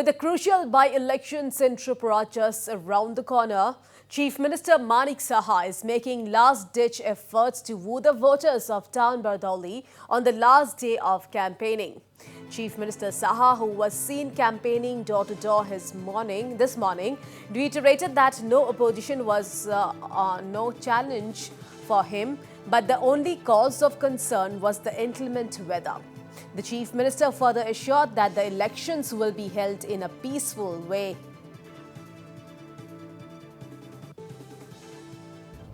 With the crucial by-elections in Tripura just around the corner, Chief Minister Manik Saha is making last-ditch efforts to woo the voters of Town Bordowali on the last day of campaigning. Chief Minister Saha, who was seen campaigning door-to-door this morning, reiterated that no opposition was no challenge for him, but the only cause of concern was the inclement weather. The Chief Minister further assured that the elections will be held in a peaceful way.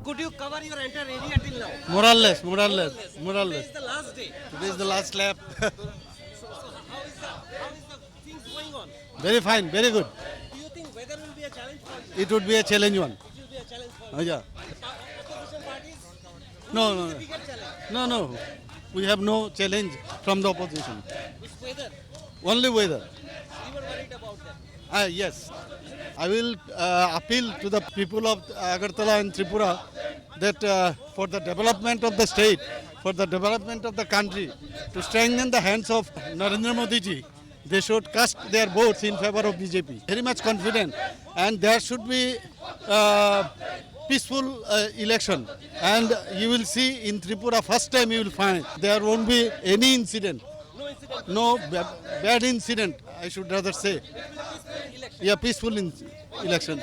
Could you cover your entire area till now? More or less. Today is the last day. Today is the last lap. So how is the things going on? Very fine, very good. Do you think weather will be a challenge for you? It would be a challenge one. It will be a challenge for you. Yeah. Opposition parties? No. Bigger challenge. No. We have no challenge from the opposition. It's weather. Only weather. You were worried about that. Yes. I will appeal to the people of Agartala and Tripura that for the development of the state, for the development of the country, to strengthen the hands of Narendra Modi ji, they should cast their votes in favor of BJP. Very much confident, and there should be peaceful election. And you will see in Tripura, first time you will find there won't be any incident. No incident. No bad incident, I should rather say. Yeah, peaceful election.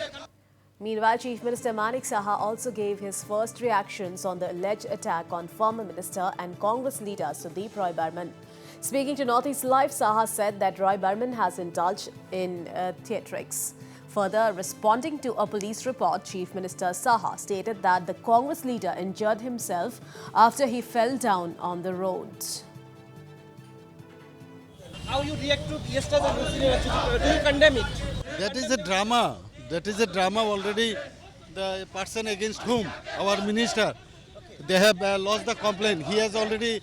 Meanwhile, Chief Minister Manik Saha also gave his first reactions on the alleged attack on former Minister and Congress leader 𝐻𝐫𝐢𝐩𝐿. Speaking to Northeast Live, Saha said that 𝐻𝐫𝐢𝐩𝐿 has indulged in theatrics. Further responding to a police report, Chief Minister Saha stated that the Congress leader injured himself after he fell down on the road. How you react to yesterday's incident? Do you condemn it? That is a drama. That is a drama already. The person against whom, our minister, they have lost the complaint. He has already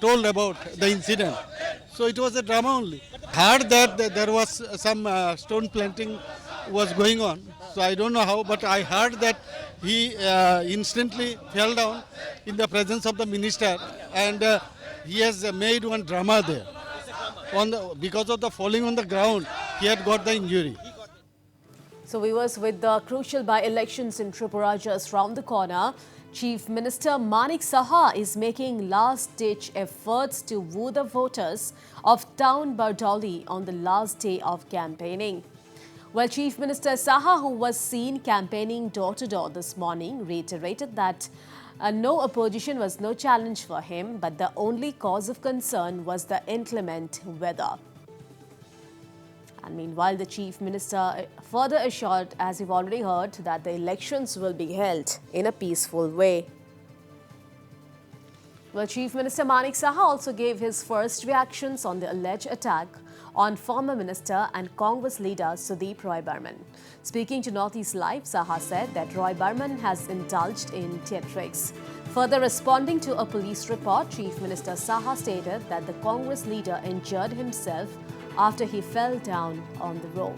told about the incident. So it was a drama only. Heard that there was some stone planting was going on. So I don't know how, but I heard that he instantly fell down in the presence of the minister, and he has made one drama there. Because of the falling on the ground, he had got the injury. So viewers, with the crucial by-elections in Tripura just round the corner, Chief Minister Manik Saha is making last-ditch efforts to woo the voters of Town Bordowali on the last day of campaigning. Well, Chief Minister Saha, who was seen campaigning door-to-door this morning, reiterated that no opposition was no challenge for him, but the only cause of concern was the inclement weather. And meanwhile, the Chief Minister further assured, as you've already heard, that the elections will be held in a peaceful way. Well, Chief Minister Manik Saha also gave his first reactions on the alleged attack on former Minister and Congress leader 𝐻𝐫𝐢𝐩𝐿. Speaking to Northeast Live, Saha said that 𝐻𝐫𝐢𝐩𝐿 has indulged in theatrics. Further responding to a police report, Chief Minister Saha stated that the Congress leader injured himself after he fell down on the road.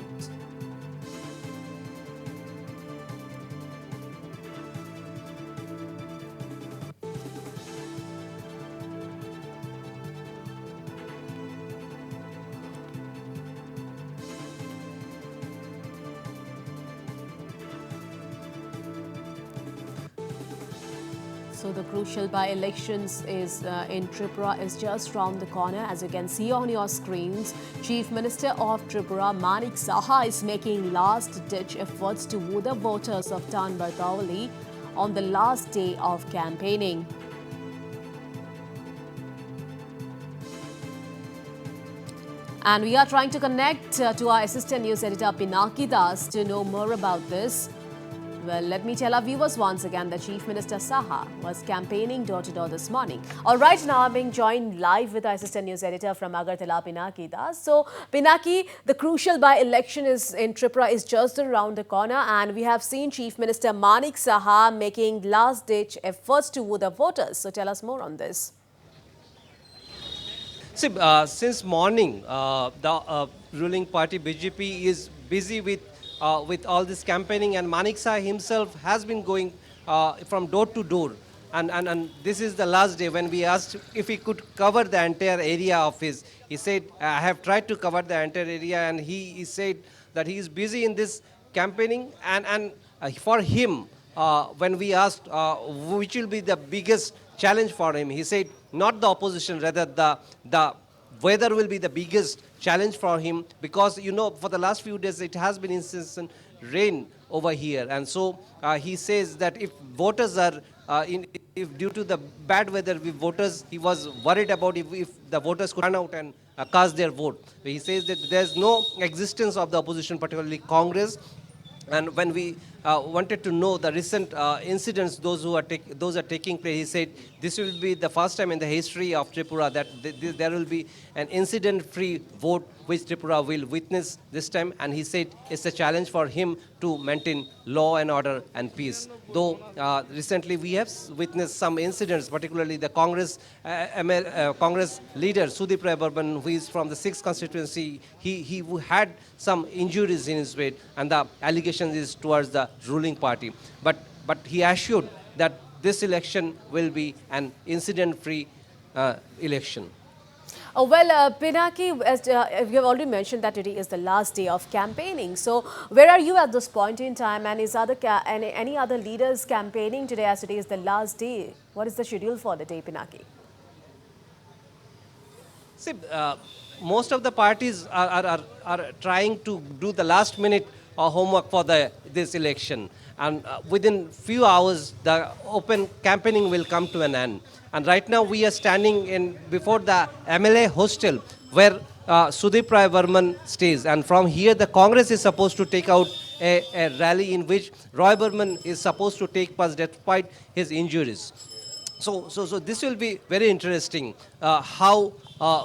So the crucial by-elections is in Tripura is just round the corner. As you can see on your screens, Chief Minister of Tripura Manik Saha is making last-ditch efforts to woo the voters of Town Bordowali on the last day of campaigning. And we are trying to connect to our assistant news editor Pinaki Das to know more about this. Well, let me tell our viewers once again that Chief Minister Saha was campaigning door-to-door this morning. All right, now I'm being joined live with our assistant news editor from Agartala, Pinaki Das. So, Pinaki, the crucial by-election in Tripura is just around the corner, and we have seen Chief Minister Manik Saha making last-ditch efforts to woo the voters. So, tell us more on this. See, since morning, the ruling party BJP is busy with all this campaigning, and Manik Saha himself has been going from door to door And this is the last day when we asked if he could cover the entire area of his. He said, I have tried to cover the entire area, and he said that he is busy in this campaigning. And for him, when we asked which will be the biggest challenge for him, he said not the opposition, rather the weather will be the biggest challenge for him, because for the last few days it has been incessant rain over here, and so he says that if voters are if due to the bad weather, he was worried about if the voters could turn out and cast their vote. He says that there's no existence of the opposition, particularly Congress. And when we wanted to know the recent incidents, those are taking place, he said this will be the first time in the history of Tripura that there will be an incident-free vote which Tripura will witness this time. And he said it's a challenge for him to maintain law and order and peace. Though recently we have witnessed some incidents, particularly the Congress Congress leader Sudeep Rai Burman, who is from the 6th constituency, he had some injuries in his weight, and the allegation is towards the ruling party. But he assured that this election will be an incident-free election. Pinaki, as you have already mentioned that today is the last day of campaigning. So, where are you at this point in time? And is any other leaders campaigning today, as today is the last day? What is the schedule for the day, Pinaki? See, most of the parties are trying to do the last-minute homework for this election. And within few hours, the open campaigning will come to an end. And right now, we are standing before the MLA hostel where Sudeep Rai Burman stays. And from here, the Congress is supposed to take out a rally in which Roy Burman is supposed to take part despite his injuries. So this will be very interesting. How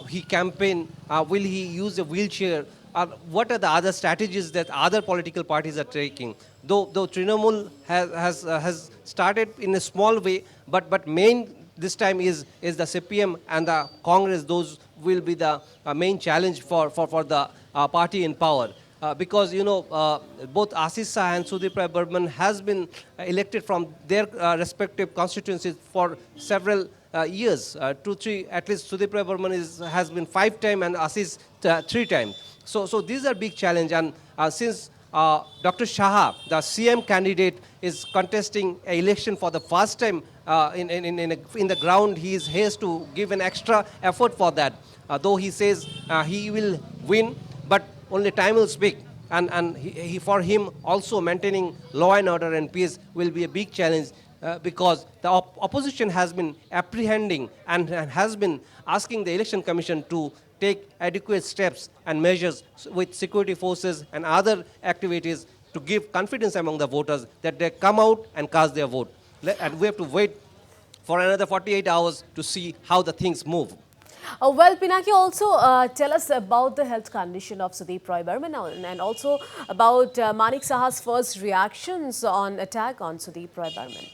he campaign? Will he use a wheelchair? What are the other strategies that other political parties are taking? Though Trinamool has started in a small way, but main this time is the CPM and the Congress. Those will be the main challenge for the party in power. Because both Ashish Saha and Sudeep Rai Burman has been elected from their respective constituencies for several years, 2, 3. At least Sudeep Rai Burman has been 5 times and Ashish 3 times. So these are big challenge. And since Dr. Saha, the CM candidate, is contesting an election for the first time in the ground, he has to give an extra effort for that. Though he says he will win, but only time will speak. And for him also maintaining law and order and peace will be a big challenge, because the opposition has been apprehending and has been asking the Election Commission to take adequate steps and measures with security forces and other activities to give confidence among the voters that they come out and cast their vote. And we have to wait for another 48 hours to see how the things move. Pinaki, also tell us about the health condition of Sudeep Rai Burman and also about Manik Saha's first reactions on attack on Sudeep Rai Burman.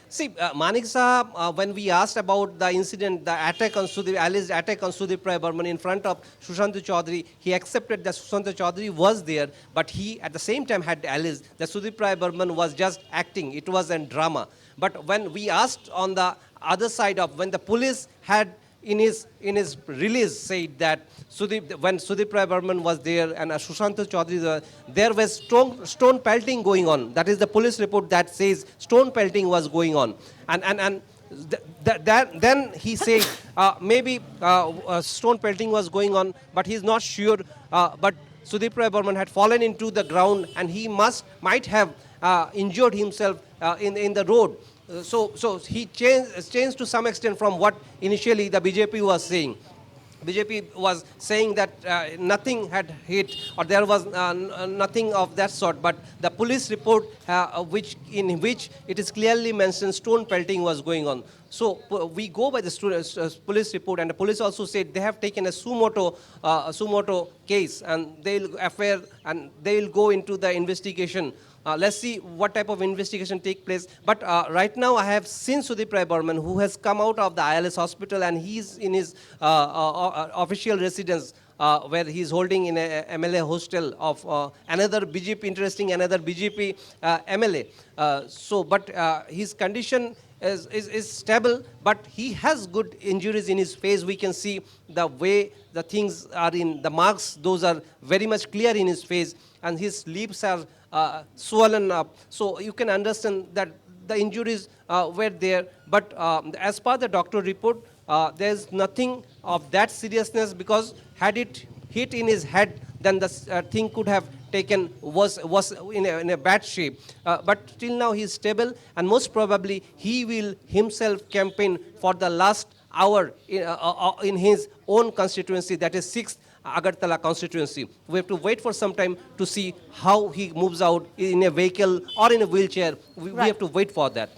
See, Manik Saha, when we asked about the incident, the attack on alleged attack on Sudeep Rai Burman in front of 𝐻𝐲-𝐩𝐿, he accepted that 𝐻𝐲-𝐩𝐿 was there, but he at the same time had alleged that Sudeep Rai Burman was just acting. It was a drama. But when we asked on the other side of when the police had in his release said that when Sudeep Rai Burman was there and 𝐻𝐲-𝐻𝐿, there was stone pelting going on. That is the police report that says stone pelting was going on. And then he said maybe stone pelting was going on, but he's not sure. But Sudeep Rai Burman had fallen into the ground and he might have injured himself in the road. So he changed to some extent from what initially the BJP was saying. BJP was saying that nothing had hit or there was nothing of that sort, but the police report in which it is clearly mentioned stone pelting was going on. So we go by the police report, and the police also said they have taken a suo motu case and they'll go into the investigation. Let's see what type of investigation take place. But right now I have seen Sudeep Rai Burman, who has come out of the ILS hospital and he's in his official residence where he's holding in a MLA hostel of another BJP, another BJP MLA. But his condition is stable, but he has good injuries in his face. We can see the way the things are in the marks, those are very much clear in his face, and his lips are swollen up. So you can understand that the injuries were there, but as per the doctor report, there's nothing of that seriousness, because had it hit in his head, then the thing could have taken was in a bad shape. But till now he is stable, and most probably he will himself campaign for the last hour in his own constituency, that is 6th Agartala constituency. We have to wait for some time to see how he moves out in a vehicle or in a wheelchair. We have to wait for that.